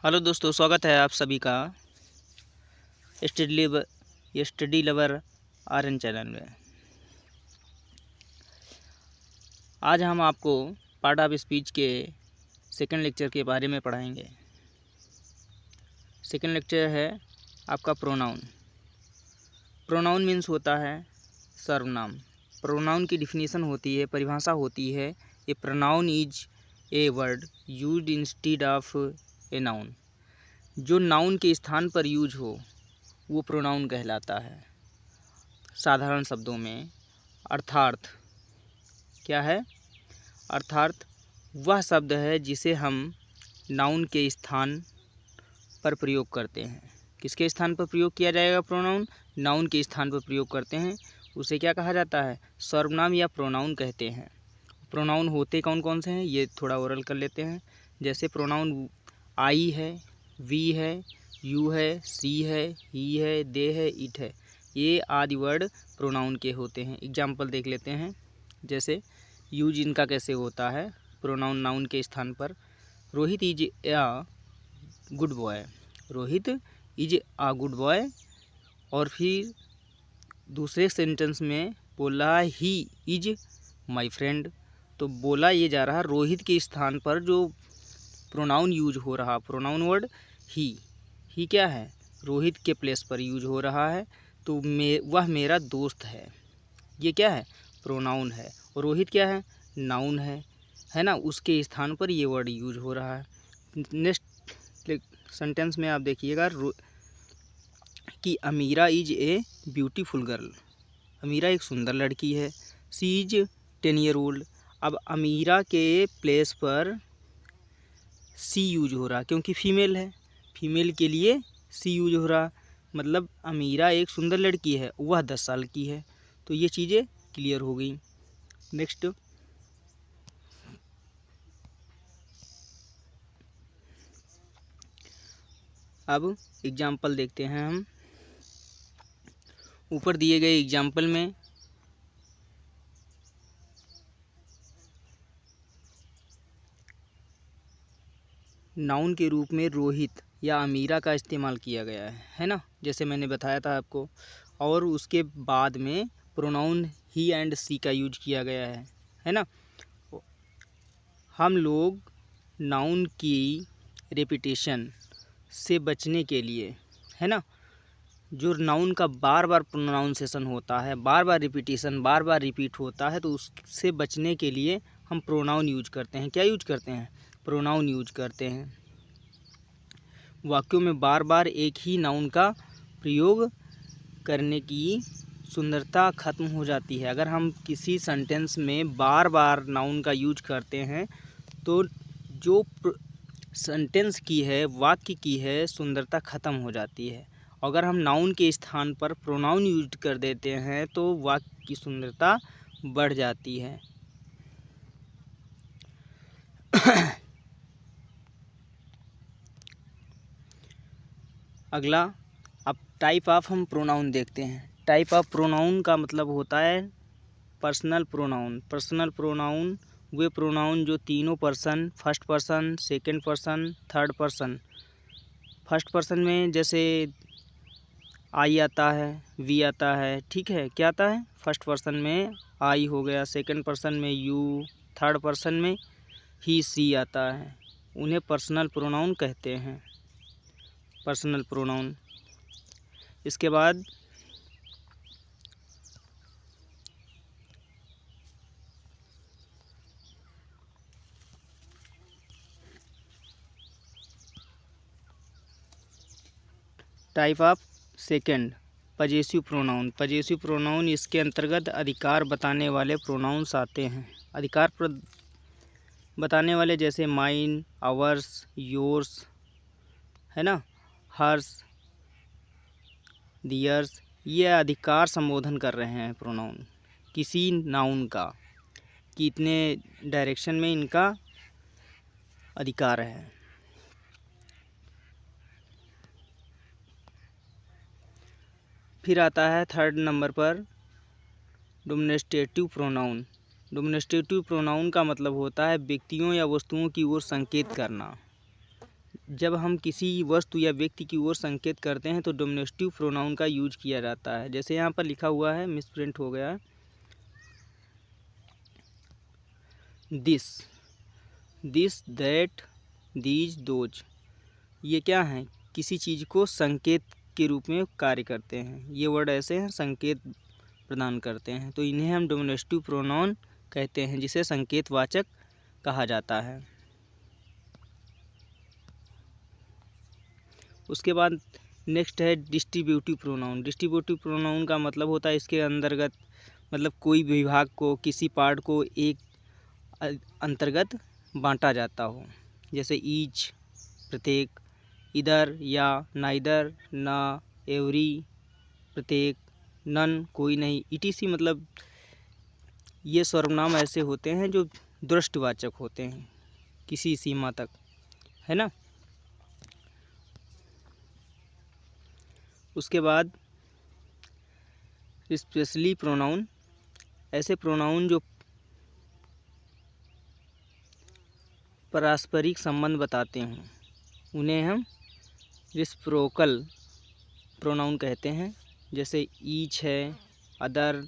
Hello दोस्तों, स्वागत है आप सभी का स्टडी लवर आर्यन चैनल में। आज हम आपको पार्ट ऑफ स्पीच के सेकंड लेक्चर के बारे में पढ़ाएंगे। सेकंड लेक्चर है आपका प्रोनाउन। प्रोनाउन मीन्स होता है सर्वनाम। प्रोनाउन की डिफिनीशन होती है, परिभाषा होती है, a pronoun is a word used instead of a noun. जो नाउन के स्थान पर यूज हो वो प्रोनाउन कहलाता है। साधारण शब्दों में अर्थार्थ क्या है? अर्थार्थ वह शब्द है जिसे हम नाउन के स्थान पर प्रयोग करते हैं। किसके स्थान पर प्रयोग किया जाएगा? प्रोनाउन नाउन के स्थान पर प्रयोग करते हैं, उसे क्या कहा जाता है? सर्वनाम या प्रोनाउन कहते हैं। प्रोनाउन होते कौन कौन से हैं ये थोड़ा ओरल कर लेते हैं। जैसे प्रोनाउन आई है, वी है, यू है, सी है, ही है, दे है, इट है, ये आदि वर्ड प्रोनाउन के होते हैं। एग्जाम्पल देख लेते हैं। जैसे यूज इनका कैसे होता है प्रोनाउन नाउन के स्थान पर। Rohit is a good boy. Rohit is a good boy. और फिर दूसरे सेंटेंस में बोला ही इज माई फ्रेंड। तो बोला ये जा रहा रोहित के स्थान पर जो प्रोनाउन यूज हो रहा, प्रोनाउन वर्ड ही क्या है? रोहित के प्लेस पर यूज हो रहा है। तो वह मेरा दोस्त है, ये क्या है? प्रोनाउन है। और रोहित क्या है? नाउन है ना, उसके स्थान पर ये वर्ड यूज हो रहा है। नेक्स्ट सेंटेंस में आप देखिएगा कि अमीरा इज ए ब्यूटीफुल गर्ल। अमीरा एक सुंदर लड़की है। सी इज 10 ईयर ओल्ड। अब अमीरा के प्लेस पर सी यूज हो रहा क्योंकि फीमेल है, फीमेल के लिए सी यूज हो रहा, मतलब अमीरा एक सुंदर लड़की है, वह 10 साल की है। तो ये चीज़ें क्लियर हो गई। नेक्स्ट अब एग्जाम्पल देखते हैं हम। ऊपर दिए गए एग्जाम्पल में नाउन के रूप में रोहित या अमीरा का इस्तेमाल किया गया है ना, जैसे मैंने बताया था आपको। और उसके बाद में प्रोनाउन ही एंड सी का यूज किया गया है ना। हम लोग नाउन की रेपिटेशन से बचने के लिए, है ना, जो नाउन का बार बार प्रोनाउंसिएशन होता है, बार बार रिपीटेशन, बार बार रिपीट होता है, तो उससे बचने के लिए हम प्रोनाउन यूज करते हैं। क्या यूज करते हैं? प्रोनाउन यूज करते हैं। वाक्यों में बार बार एक ही नाउन का प्रयोग करने की सुंदरता खत्म हो जाती है। अगर हम किसी सेंटेंस में बार बार नाउन का यूज करते हैं तो जो सेंटेंस की है, वाक्य की है, सुंदरता खत्म हो जाती है। अगर हम नाउन के स्थान पर प्रोनाउन यूज कर देते हैं तो वाक्य की सुंदरता बढ़ जाती है। अगला अब टाइप ऑफ हम प्रोनाउन देखते हैं। टाइप ऑफ प्रोनाउन का मतलब होता है पर्सनल प्रोनाउन। पर्सनल प्रोनाउन वे प्रोनाउन जो तीनों person, first person, second person, third person. First person में जैसे आई आता है, वी आता है, ठीक है, क्या आता है? फर्स्ट पर्सन में आई हो गया, सेकंड पर्सन में यू, थर्ड पर्सन में ही, सी आता है। उन्हें पर्सनल प्रोनाउन कहते हैं। Personal pronoun. इसके बाद type of second possessive pronoun. Possessive pronoun, इसके अंतर्गत अधिकार बताने वाले प्रोनाउंस आते हैं। अधिकार बताने वाले जैसे माइन, आवर्स, योर्स, है ना, हर्स, दियर्स, ये अधिकार संबोधन कर रहे हैं प्रोनाउन किसी नाउन का, कि इतने डायरेक्शन में इनका अधिकार है। फिर आता है थर्ड नंबर पर डोमिनेस्ट्रेटिव प्रोनाउन। डोमिनेस्ट्रेटिव प्रोनाउन का मतलब होता है व्यक्तियों या वस्तुओं की ओर संकेत करना। जब हम किसी वस्तु या व्यक्ति की ओर संकेत करते हैं तो डोमिनेटिव प्रोनाउन का यूज किया जाता है। जैसे यहाँ पर लिखा हुआ है, मिसप्रिंट हो गया है, दिस दैट दीज दोज। ये क्या हैं? किसी चीज़ को संकेत के रूप में कार्य करते हैं। ये वर्ड ऐसे हैं, संकेत प्रदान करते हैं, तो इन्हें हम डोमिनेटिव प्रोनाउन कहते हैं, जिसे संकेतवाचक कहा जाता है। उसके बाद नेक्स्ट है डिस्ट्रीब्यूटिव प्रोनाउन। डिस्ट्रीब्यूटिव प्रोनाउन का मतलब होता है इसके अंतर्गत, मतलब कोई विभाग को, किसी पार्ट को एक अंतर्गत बांटा जाता हो। जैसे ईच प्रत्येक, इधर या नाइदर, ना, एवरी प्रत्येक, नन कोई नहीं, ईटीसी। मतलब ये सर्वनाम ऐसे होते हैं जो दृष्टिवाचक होते हैं किसी सीमा तक, है ना। उसके बाद स्पेशली प्रोनाउन, ऐसे प्रोनाउन जो पारस्परिक संबंध बताते हैं, उन्हें हम रेसिप्रोकल प्रोनाउन कहते हैं। जैसे ईच है, other,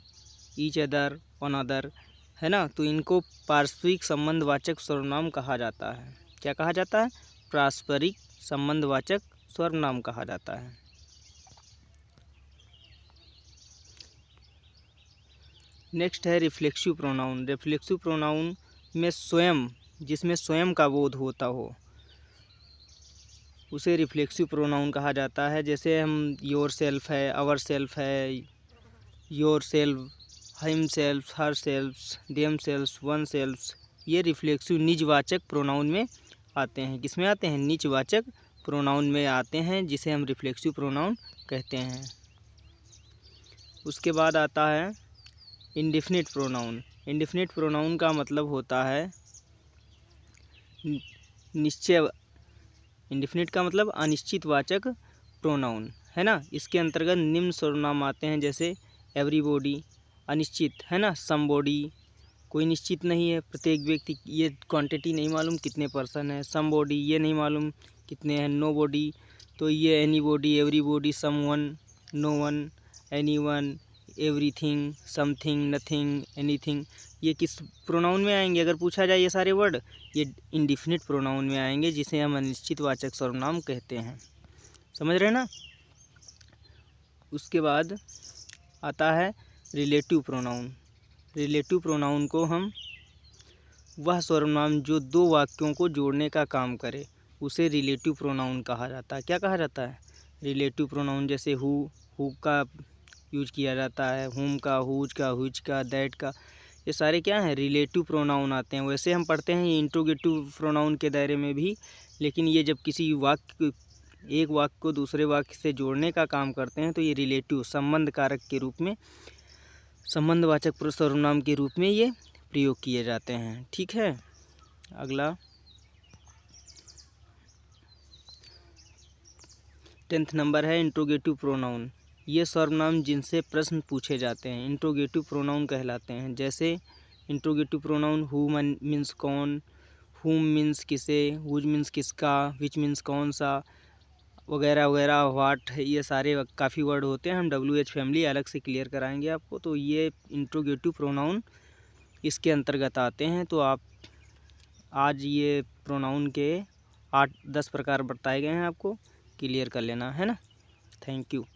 each other, on other, है ना। तो इनको पारस्परिक संबंधवाचक सर्वनाम कहा जाता है। क्या कहा जाता है? पारस्परिक संबंधवाचक सर्वनाम कहा जाता है। नेक्स्ट है रिफ्लेक्सिव प्रोनाउन। रिफ्लेक्सिव प्रोनाउन में स्वयं, जिसमें स्वयं का बोध होता हो, उसे रिफ्लेक्सिव प्रोनाउन कहा जाता है। जैसे हम योर सेल्फ है, आवर सेल्फ है, your self, him self, her self, them self, one self, ये रिफ्लेक्सिव निजवाचक प्रोनाउन में आते हैं। किसमें आते हैं? निजवाचक प्रोनाउन में आते हैं, जिसे हम रिफ्लेक्सिव प्रोनाउन कहते हैं। उसके बाद आता है इंडेफिनिट प्रोनाउन। इंडेफिनिट प्रोनाउन का मतलब होता है निश्चय, इंडेफिनिट का मतलब अनिश्चितवाचक प्रोनाउन, है ना। इसके अंतर्गत निम्न सर्वनाम आते हैं, जैसे एवरीबॉडी अनिश्चित, है ना। समबॉडी कोई निश्चित नहीं है, प्रत्येक व्यक्ति, ये क्वांटिटी नहीं मालूम कितने पर्सन है। समबॉडी ये नहीं मालूम कितने हैं। नो बॉडी, तो ये anybody, everybody, someone, no one, anyone, everything, something, nothing, anything, ये किस प्रोनाउन में आएंगे? अगर पूछा जाए ये सारे वर्ड, ये इंडेफिनिट प्रोनाउन में आएंगे, जिसे हम अनिश्चितवाचक सर्वनाम कहते हैं। समझ रहे ना। उसके बाद आता है रिलेटिव प्रोनाउन। रिलेटिव प्रोनाउन को हम वह सर्वनाम जो दो वाक्यों को जोड़ने का काम करे, उसे रिलेटिव प्रोनाउन कहा जाता है। क्या कहा जाता है? Relative pronoun. जैसे हु का यूज किया जाता है, हुम का, हुज का, हुज का, दैट का, ये सारे क्या हैं? रिलेटिव प्रोनाउन आते हैं। वैसे हम पढ़ते हैं ये इंट्रोगेटिव प्रोनाउन के दायरे में भी, लेकिन ये जब किसी वाक्य, एक वाक्य को दूसरे वाक्य से जोड़ने का काम करते हैं, तो ये रिलेटिव, संबंध कारक के रूप में, संबंधवाचक सर्वनाम के रूप में ये प्रयोग किए जाते हैं। ठीक है। अगला 10th नंबर है इंट्रोगेटिव प्रोनाउन। ये सर्वनाम जिनसे प्रश्न पूछे जाते हैं इंट्रोगेटिव प्रोनाउन कहलाते हैं। जैसे इंट्रोगेटिव प्रोनाउन हु मीन्स कौन, हुम मीन्स किसे, हुज मीन्स किसका, विच मीन्स कौन सा, वगैरह वगैरह, व्हाट, ये सारे काफ़ी वर्ड होते हैं। हम WH फैमिली अलग से क्लियर कराएंगे आपको। तो ये इंट्रोगेटिव प्रोनाउन इसके अंतर्गत आते हैं। तो आप आज ये प्रोनाउन के 8-10 प्रकार बताए गए हैं, आपको क्लियर कर लेना है ना। Thank you.